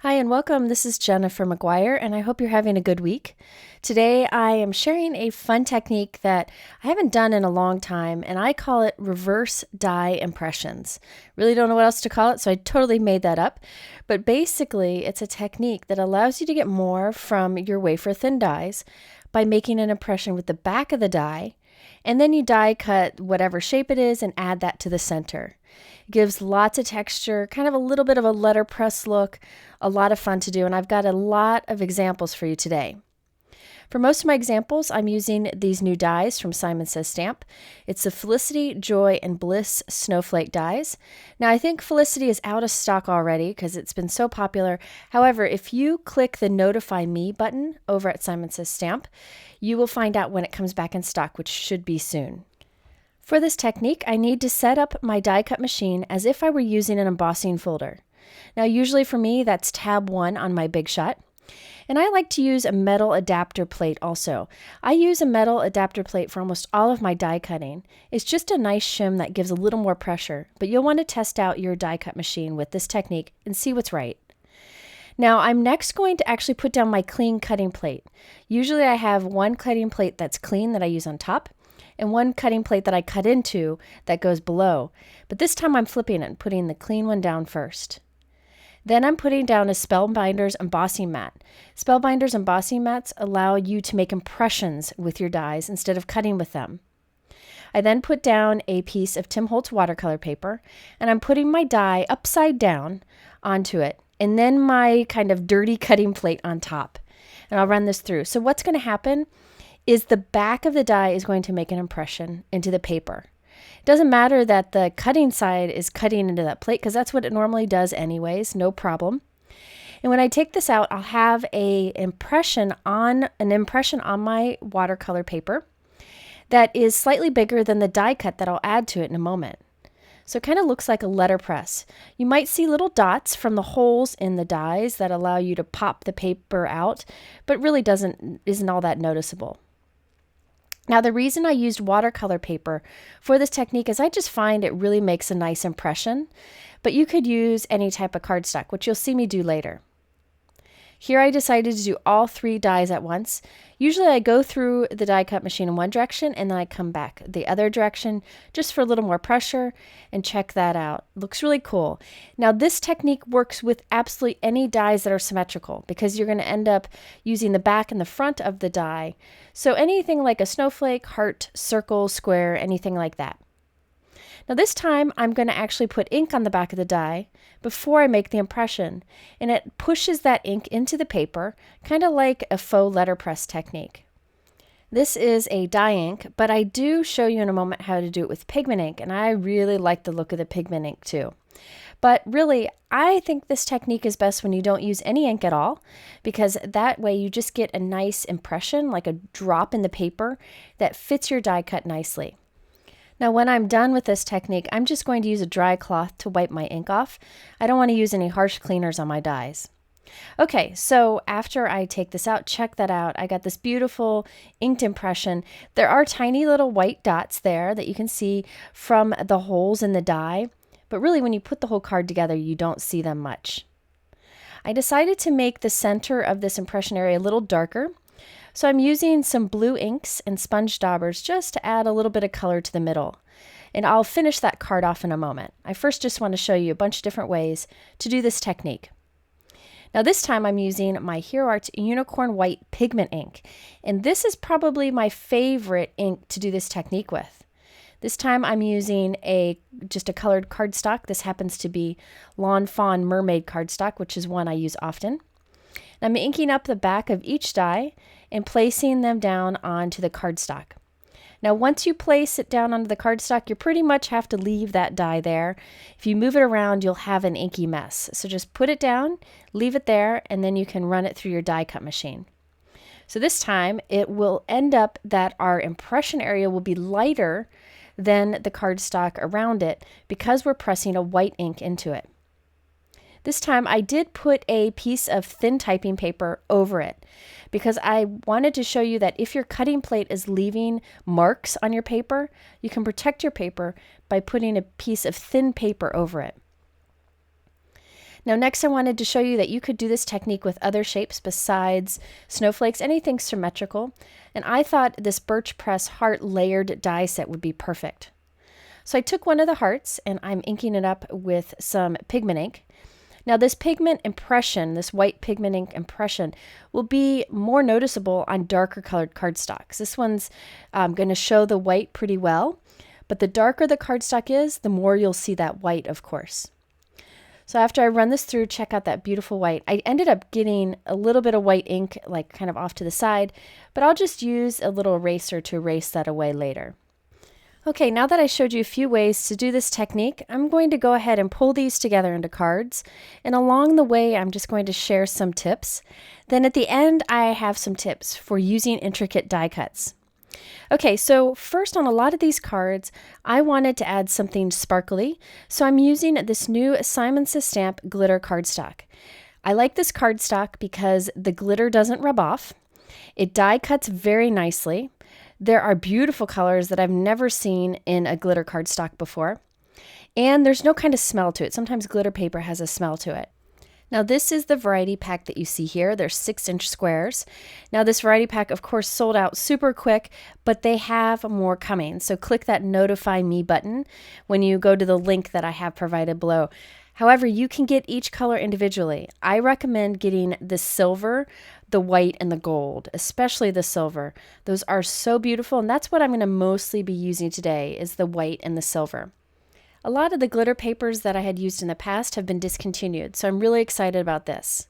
Hi and welcome. This is Gina from McGuire, and I hope you're having a good week. Today I am sharing a fun technique that I haven't done in a long time, and I call it reverse dye impressions. Really don't know what else to call it, so I totally made that up. But basically, it's a technique that allows you to get more from your wafer thin dyes by making an impression with the back of the die, and then you die cut whatever shape it is and add that to the center. It gives lots of texture, kind of a little bit of a letterpress look, a lot of fun to do, and I've got a lot of examples for you today. For most of my examples, I'm using these new dies from Simon Says Stamp. It's the Felicity, Joy, and Bliss Snowflake dies. Now, I think Felicity is out of stock already because it's been so popular. However, if you click the Notify Me button over at Simon Says Stamp, you will find out when it comes back in stock, which should be soon. For this technique, I need to set up my die cut machine as if I were using an embossing folder. Now, usually for me, that's tab 1 on my Big Shot. And I like to use a metal adapter plate also. I use a metal adapter plate for almost all of my die cutting. It's just a nice shim that gives a little more pressure, but you'll want to test out your die cut machine with this technique and see what's right. Now, I'm next going to actually put down my clean cutting plate. Usually I have one cutting plate that's clean that I use on top, and one cutting plate that I cut into that goes below. But this time I'm flipping it and putting the clean one down first. Then I'm putting down a spellbinders embossing mat. Spellbinders embossing mats allow you to make impressions with your dies instead of cutting with them. I then put down a piece of Tim Holtz watercolor paper, and I'm putting my die upside down onto it, and then my kind of dirty cutting plate on top. And I'll run this through. So what's going to happen is the back of the die is going to make an impression into the paper. It doesn't matter that the cutting side is cutting into that plate because that's what it normally does anyways, no problem. And when I take this out, I'll have an impression on my watercolor paper that is slightly bigger than the die cut that I'll add to it in a moment. So it kind of looks like a letterpress. You might see little dots from the holes in the dies that allow you to pop the paper out, but really isn't all that noticeable. Now, the reason I used watercolor paper for this technique is I just find it really makes a nice impression, but you could use any type of cardstock, which you'll see me do later. Here I decided to do all 3 dies at once. Usually I go through the die cut machine in one direction and then I come back the other direction just for a little more pressure and check that out. Looks really cool. Now this technique works with absolutely any dies that are symmetrical because you're going to end up using the back and the front of the die. So anything like a snowflake, heart, circle, square, anything like that. Now this time I'm going to actually put ink on the back of the die before I make the impression, and it pushes that ink into the paper, kind of like a faux letterpress technique. This is a dye ink, but I do show you in a moment how to do it with pigment ink, and I really like the look of the pigment ink too. But really, I think this technique is best when you don't use any ink at all, because that way you just get a nice impression, like a drop in the paper that fits your die cut nicely. Now when I'm done with this technique, I'm just going to use a dry cloth to wipe my ink off. I don't want to use any harsh cleaners on my dies. Okay, so after I take this out, check that out. I got this beautiful inked impression. There are tiny little white dots there that you can see from the holes in the die, but really when you put the whole card together, you don't see them much. I decided to make the center of this impression area a little darker. So I'm using some blue inks and sponge daubers just to add a little bit of color to the middle. And I'll finish that card off in a moment. I first just want to show you a bunch of different ways to do this technique. Now this time I'm using my Hero Arts Unicorn White Pigment ink. And this is probably my favorite ink to do this technique with. This time I'm using just a colored cardstock. This happens to be Lawn Fawn Mermaid cardstock, which is one I use often. I'm inking up the back of each die and placing them down onto the cardstock. Now once you place it down onto the cardstock, you pretty much have to leave that die there. If you move it around, you'll have an inky mess. So just put it down, leave it there, and then you can run it through your die cut machine. So this time it will end up that our impression area will be lighter than the cardstock around it because we're pressing a white ink into it. This time I did put a piece of thin typing paper over it because I wanted to show you that if your cutting plate is leaving marks on your paper, you can protect your paper by putting a piece of thin paper over it. Now next I wanted to show you that you could do this technique with other shapes besides snowflakes, anything symmetrical, and I thought this Birch Press heart layered die set would be perfect. So I took one of the hearts and I'm inking it up with some pigment ink. Now this pigment impression, this white pigment ink impression, will be more noticeable on darker colored cardstocks. This one's going to show the white pretty well, but the darker the cardstock is, the more you'll see that white, of course. So after I run this through, check out that beautiful white. I ended up getting a little bit of white ink, like kind of off to the side, but I'll just use a little eraser to erase that away later. Okay, now that I showed you a few ways to do this technique, I'm going to go ahead and pull these together into cards. And along the way, I'm just going to share some tips. Then at the end, I have some tips for using intricate die cuts. Okay, so first on a lot of these cards, I wanted to add something sparkly. So I'm using this new Simon Says Stamp glitter cardstock. I like this cardstock because the glitter doesn't rub off. It die cuts very nicely. There are beautiful colors that I've never seen in a glitter cardstock before. And there's no kind of smell to it. Sometimes glitter paper has a smell to it. Now this is the variety pack that you see here. They're 6-inch squares. Now this variety pack, of course, sold out super quick, but they have more coming. So click that notify me button when you go to the link that I have provided below. However, you can get each color individually. I recommend getting the silver, the white, and the gold, especially the silver. Those are so beautiful, and that's what I'm going to mostly be using today is the white and the silver. A lot of the glitter papers that I had used in the past have been discontinued, so I'm really excited about this.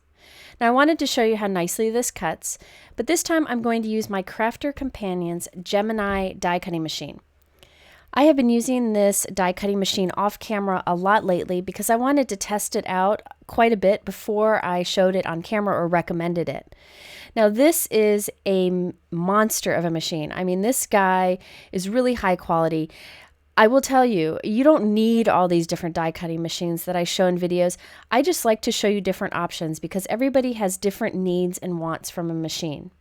Now I wanted to show you how nicely this cuts, but this time I'm going to use my Crafter Companion's Gemini die cutting machine. I have been using this die cutting machine off camera a lot lately because I wanted to test it out quite a bit before I showed it on camera or recommended it. Now this is a monster of a machine. I mean, this guy is really high quality. I will tell you, you don't need all these different die cutting machines that I show in videos. I just like to show you different options because everybody has different needs and wants from a machine.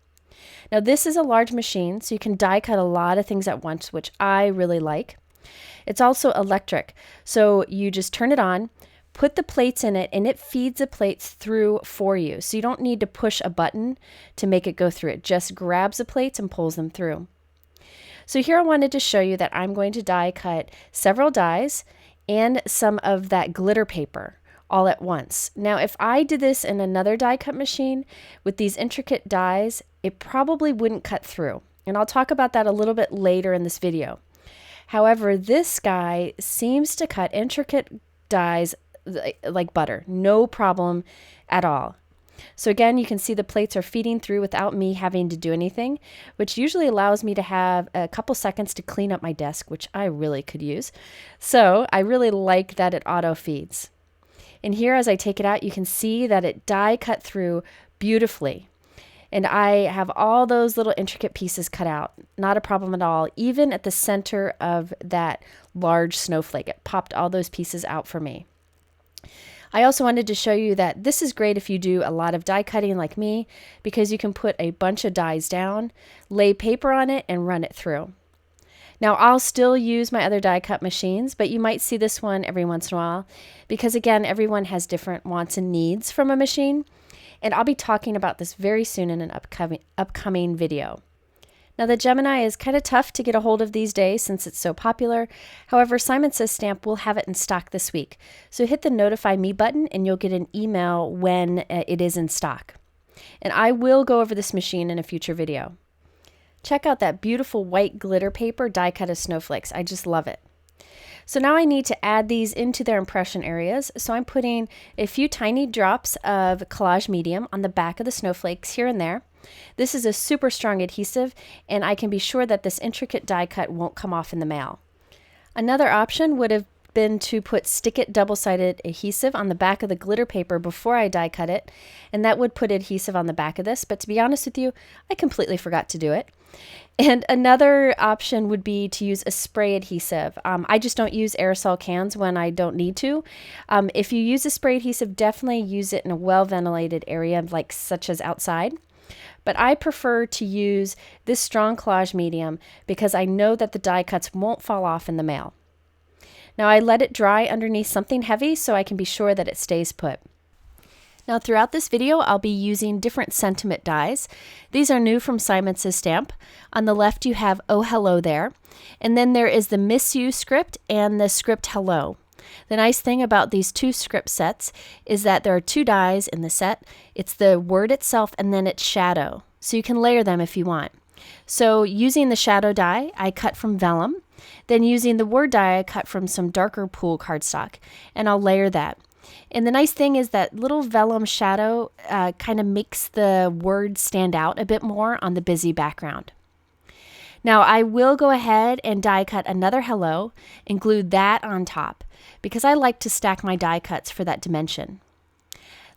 Now this is a large machine, so you can die cut a lot of things at once, which I really like. It's also electric, so you just turn it on, put the plates in it, and it feeds the plates through for you. So you don't need to push a button to make it go through. It just grabs the plates and pulls them through. So here I wanted to show you that I'm going to die cut several dies and some of that glitter paper all at once. Now, if I did this in another die cut machine with these intricate dies, it probably wouldn't cut through. And I'll talk about that a little bit later in this video. However, this guy seems to cut intricate dies like butter, no problem at all. So again, you can see the plates are feeding through without me having to do anything, which usually allows me to have a couple seconds to clean up my desk, which I really could use. So I really like that it auto feeds. And here, as I take it out, you can see that it die cut through beautifully. And I have all those little intricate pieces cut out. Not a problem at all. Even at the center of that large snowflake, it popped all those pieces out for me. I also wanted to show you that this is great if you do a lot of die cutting like me, because you can put a bunch of dies down, lay paper on it, and run it through. Now I'll still use my other die cut machines, but you might see this one every once in a while because again, everyone has different wants and needs from a machine. And I'll be talking about this very soon in an upcoming video. Now the Gemini is kind of tough to get a hold of these days since it's so popular. However, Simon Says Stamp will have it in stock this week. So hit the notify me button and you'll get an email when it is in stock. And I will go over this machine in a future video. Check out that beautiful white glitter paper die cut as snowflakes. I just love it. So now I need to add these into their impression areas. So I'm putting a few tiny drops of collage medium on the back of the snowflakes here and there. This is a super strong adhesive, and I can be sure that this intricate die cut won't come off in the mail. Another option would have been to put Stick It double-sided adhesive on the back of the glitter paper before I die cut it, and that would put adhesive on the back of this, but to be honest with you, I completely forgot to do it. And another option would be to use a spray adhesive. I just don't use aerosol cans when I don't need to. If you use a spray adhesive, definitely use it in a well-ventilated area, like such as outside. But I prefer to use this strong collage medium because I know that the die cuts won't fall off in the mail. Now I let it dry underneath something heavy so I can be sure that it stays put. Now throughout this video, I'll be using different sentiment dies. These are new from Simon Says Stamp. On the left you have Oh Hello there, and then there is the Miss You script and the script Hello. The nice thing about these two script sets is that there are two dies in the set. It's the word itself and then its shadow, so you can layer them if you want. So using the shadow die, I cut from vellum. Then using the word die, I cut from some darker pool cardstock, and I'll layer that. And the nice thing is that little vellum shadow kind of makes the word stand out a bit more on the busy background. Now I will go ahead and die cut another hello and glue that on top because I like to stack my die cuts for that dimension.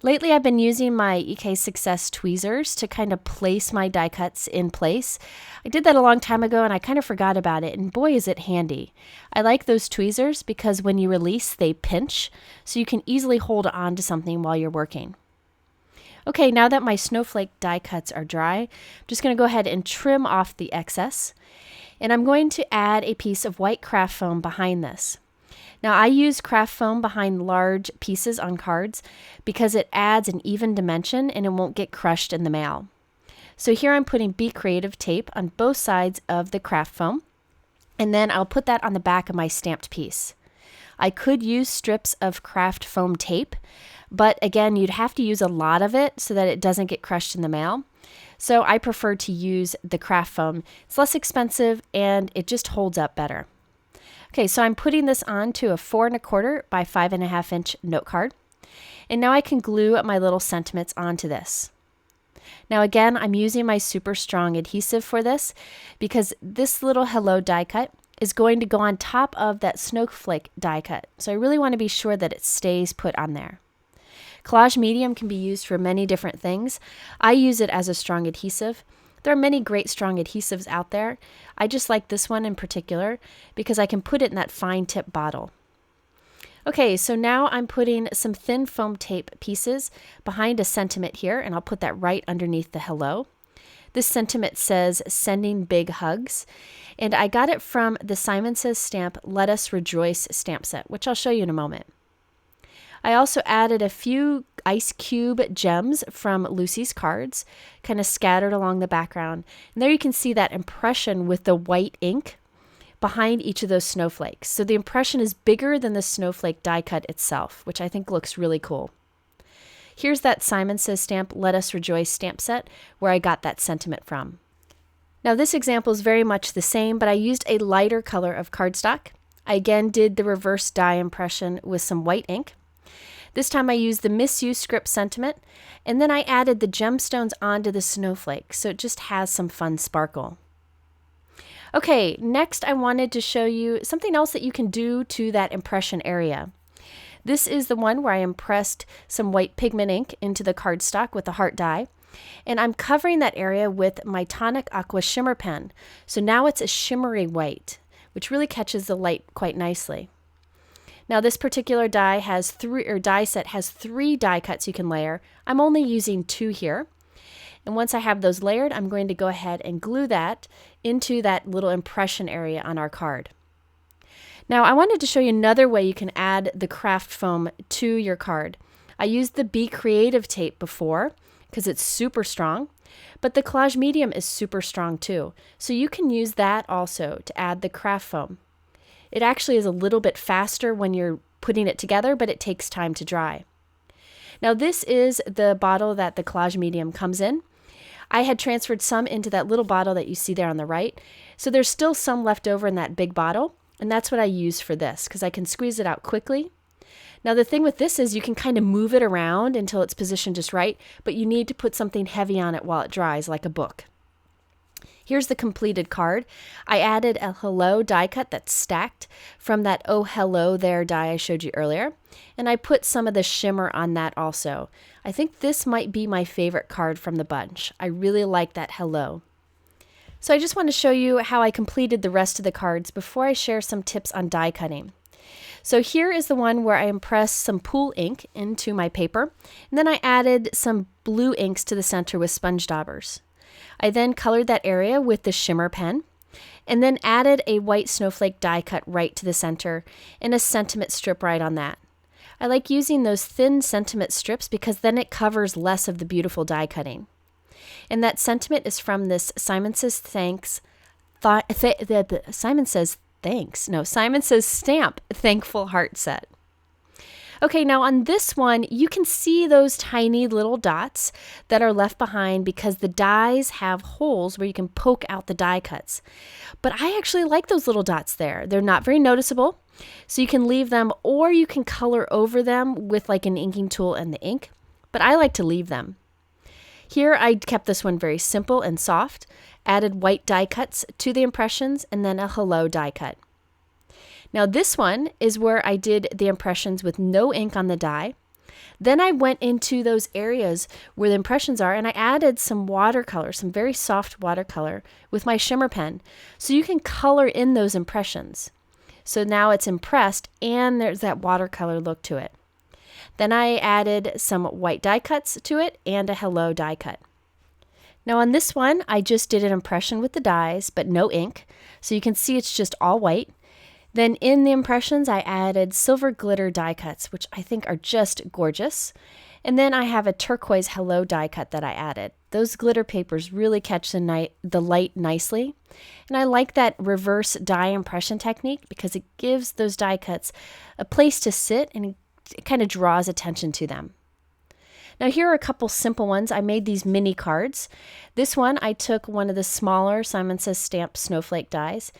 Lately I've been using my EK Success tweezers to kind of place my die cuts in place. I did that a long time ago and I kind of forgot about it, and boy is it handy. I like those tweezers because when you release they pinch, so you can easily hold on to something while you're working. Okay, now that my snowflake die cuts are dry, I'm just going to go ahead and trim off the excess, and I'm going to add a piece of white craft foam behind this. Now I use craft foam behind large pieces on cards because it adds an even dimension and it won't get crushed in the mail. So here I'm putting Be Creative tape on both sides of the craft foam, and then I'll put that on the back of my stamped piece. I could use strips of craft foam tape, but again, you'd have to use a lot of it so that it doesn't get crushed in the mail. So I prefer to use the craft foam. It's less expensive and it just holds up better. Okay, so I'm putting this onto a 4 1/4 by 5 1/2 inch note card. And now I can glue my little sentiments onto this. Now again, I'm using my super strong adhesive for this because this little hello die cut is going to go on top of that snowflake die cut. So I really want to be sure that it stays put on there. Collage medium can be used for many different things. I use it as a strong adhesive. There are many great strong adhesives out there. I just like this one in particular because I can put it in that fine tip bottle. Okay, so now I'm putting some thin foam tape pieces behind a sentiment here, and I'll put that right underneath the hello. This sentiment says Sending Big Hugs, and I got it from the Simon Says Stamp Let Us Rejoice stamp set, which I'll show you in a moment. I also added a few ice cube gems from Lucy's cards, kind of scattered along the background. And there you can see that impression with the white ink behind each of those snowflakes. So the impression is bigger than the snowflake die cut itself, which I think looks really cool. Here's that Simon Says Stamp Let Us Rejoice stamp set where I got that sentiment from. Now this example is very much the same, but I used a lighter color of cardstock. I again did the reverse die impression with some white ink. This time I used the Miss You script sentiment, and then I added the gemstones onto the snowflake, so it just has some fun sparkle. Okay, next I wanted to show you something else that you can do to that impression area. This is the one where I impressed some white pigment ink into the cardstock with the heart die, and I'm covering that area with my Tonic Aqua shimmer pen. So now it's a shimmery white, which really catches the light quite nicely. Now this particular die set has 3 die cuts you can layer. I'm only using 2 here. And once I have those layered, I'm going to go ahead and glue that into that little impression area on our card. Now I wanted to show you another way you can add the craft foam to your card. I used the Be Creative tape before because it's super strong, but the collage medium is super strong too. So you can use that also to add the craft foam. It actually is a little bit faster when you're putting it together, but it takes time to dry. Now this is the bottle that the collage medium comes in. I had transferred some into that little bottle that you see there on the right. So there's still some left over in that big bottle, and that's what I use for this because I can squeeze it out quickly. Now the thing with this is you can kind of move it around until it's positioned just right, but you need to put something heavy on it while it dries, like a book. Here's the completed card. I added a hello die cut that's stacked from that Oh Hello There die I showed you earlier. And I put some of the shimmer on that also. I think this might be my favorite card from the bunch. I really like that hello. So I just want to show you how I completed the rest of the cards before I share some tips on die cutting. So here is the one where I impressed some pool ink into my paper. And then I added some blue inks to the center with sponge daubers. I then colored that area with the shimmer pen and then added a white snowflake die cut right to the center and a sentiment strip right on that. I like using those thin sentiment strips because then it covers less of the beautiful die cutting. And that sentiment is from this Simon Says Thanks. Simon Says Thanks. No, Simon Says Stamp Thankful Heart Set. Okay, now on this one, you can see those tiny little dots that are left behind because the dies have holes where you can poke out the die cuts. But I actually like those little dots there. They're not very noticeable, so you can leave them or you can color over them with like an inking tool and the ink, but I like to leave them. Here I kept this one very simple and soft, added white die cuts to the impressions, and then a hello die cut. Now this one is where I did the impressions with no ink on the die. Then I went into those areas where the impressions are and I added some watercolor, some very soft watercolor with my shimmer pen. So you can color in those impressions. So now it's impressed and there's that watercolor look to it. Then I added some white die cuts to it and a hello die cut. Now on this one, I just did an impression with the dies, but no ink. So you can see it's just all white. Then in the impressions, I added silver glitter die cuts, which I think are just gorgeous. And then I have a turquoise hello die cut that I added. Those glitter papers really catch the light nicely. And I like that reverse die impression technique because it gives those die cuts a place to sit and it kind of draws attention to them. Now here are a couple simple ones. I made these mini cards. This one, I took one of the smaller Simon Says Stamp Snowflake dies.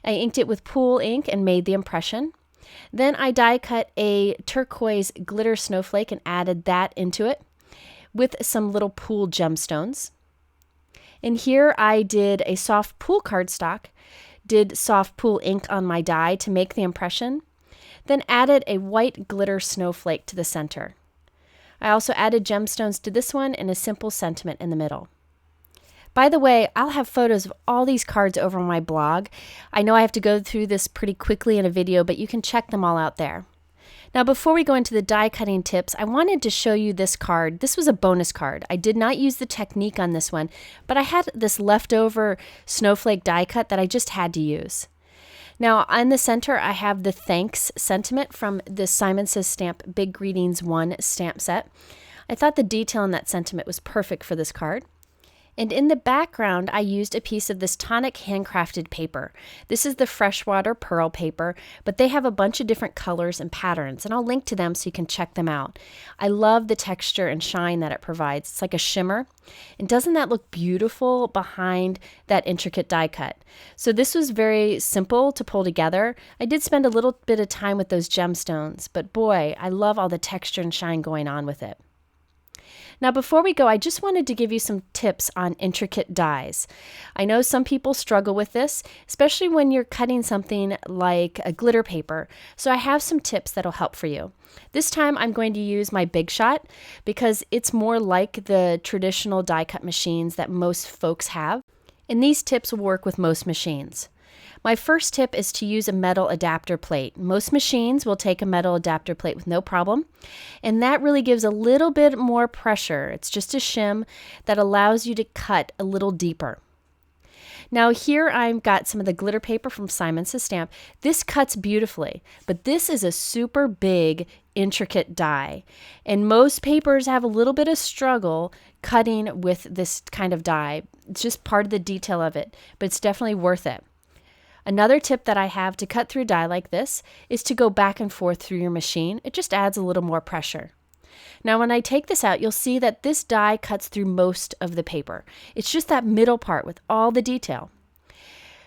I inked it with pool ink and made the impression. Then I die cut a turquoise glitter snowflake and added that into it with some little pool gemstones. And here I did a soft pool cardstock, did soft pool ink on my die to make the impression, then added a white glitter snowflake to the center. I also added gemstones to this one and a simple sentiment in the middle. By the way, I'll have photos of all these cards over on my blog. I know I have to go through this pretty quickly in a video, but you can check them all out there. Now, before we go into the die cutting tips, I wanted to show you this card. This was a bonus card. I did not use the technique on this one, but I had this leftover snowflake die cut that I just had to use. Now, on the center, I have the thanks sentiment from the Simon Says Stamp Big Greetings 1 stamp set. I thought the detail in that sentiment was perfect for this card. And in the background, I used a piece of this Tonic handcrafted paper. This is the Freshwater pearl paper, but they have a bunch of different colors and patterns, and I'll link to them so you can check them out. I love the texture and shine that it provides. It's like a shimmer. And doesn't that look beautiful behind that intricate die cut? So this was very simple to pull together. I did spend a little bit of time with those gemstones, but boy, I love all the texture and shine going on with it. Now, before we go, I just wanted to give you some tips on intricate dies. I know some people struggle with this, especially when you're cutting something like a glitter paper. So I have some tips that'll help for you. This time I'm going to use my Big Shot because it's more like the traditional die cut machines that most folks have. And these tips will work with most machines. My first tip is to use a metal adapter plate. Most machines will take a metal adapter plate with no problem, and that really gives a little bit more pressure. It's just a shim that allows you to cut a little deeper. Now here I've got some of the glitter paper from Simon Says Stamp. This cuts beautifully, but this is a super big, intricate die, and most papers have a little bit of struggle cutting with this kind of die. It's just part of the detail of it, but it's definitely worth it. Another tip that I have to cut through die like this is to go back and forth through your machine. It just adds a little more pressure. Now when I take this out, you'll see that this die cuts through most of the paper. It's just that middle part with all the detail.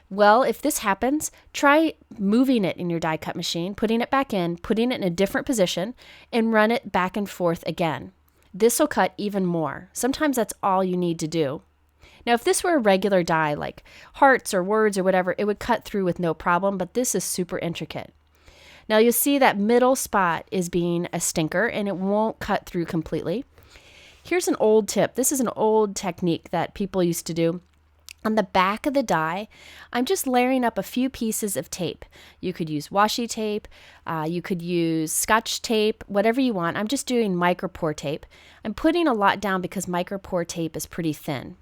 Well, if this happens, try moving it in your die cut machine, putting it back in, putting it in a different position, and run it back and forth again. This will cut even more. Sometimes that's all you need to do. Now, if this were a regular die, like hearts or words or whatever, it would cut through with no problem, but this is super intricate. Now, you'll see that middle spot is being a stinker, and it won't cut through completely. Here's an old tip. This is an old technique that people used to do. On the back of the die, I'm just layering up a few pieces of tape. You could use washi tape, you could use Scotch tape, whatever you want. I'm just doing micropore tape. I'm putting a lot down because micropore tape is pretty thin.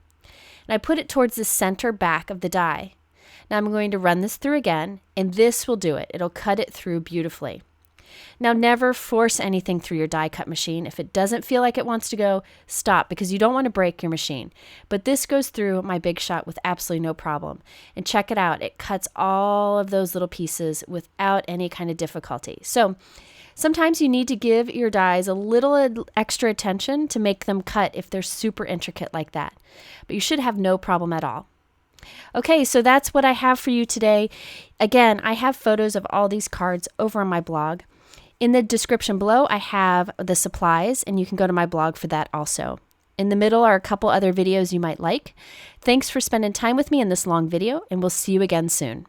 And I put it towards the center back of the die. Now I'm going to run this through again, and this will do it. It'll cut it through beautifully. Now, never force anything through your die cut machine. If it doesn't feel like it wants to go, stop, because you don't want to break your machine. But this goes through my Big Shot with absolutely no problem. And check it out. It cuts all of those little pieces without any kind of difficulty. So sometimes you need to give your dies a little extra attention to make them cut if they're super intricate like that. But you should have no problem at all. Okay, so that's what I have for you today. Again, I have photos of all these cards over on my blog. In the description below, I have the supplies, and you can go to my blog for that also. In the middle are a couple other videos you might like. Thanks for spending time with me in this long video, and we'll see you again soon.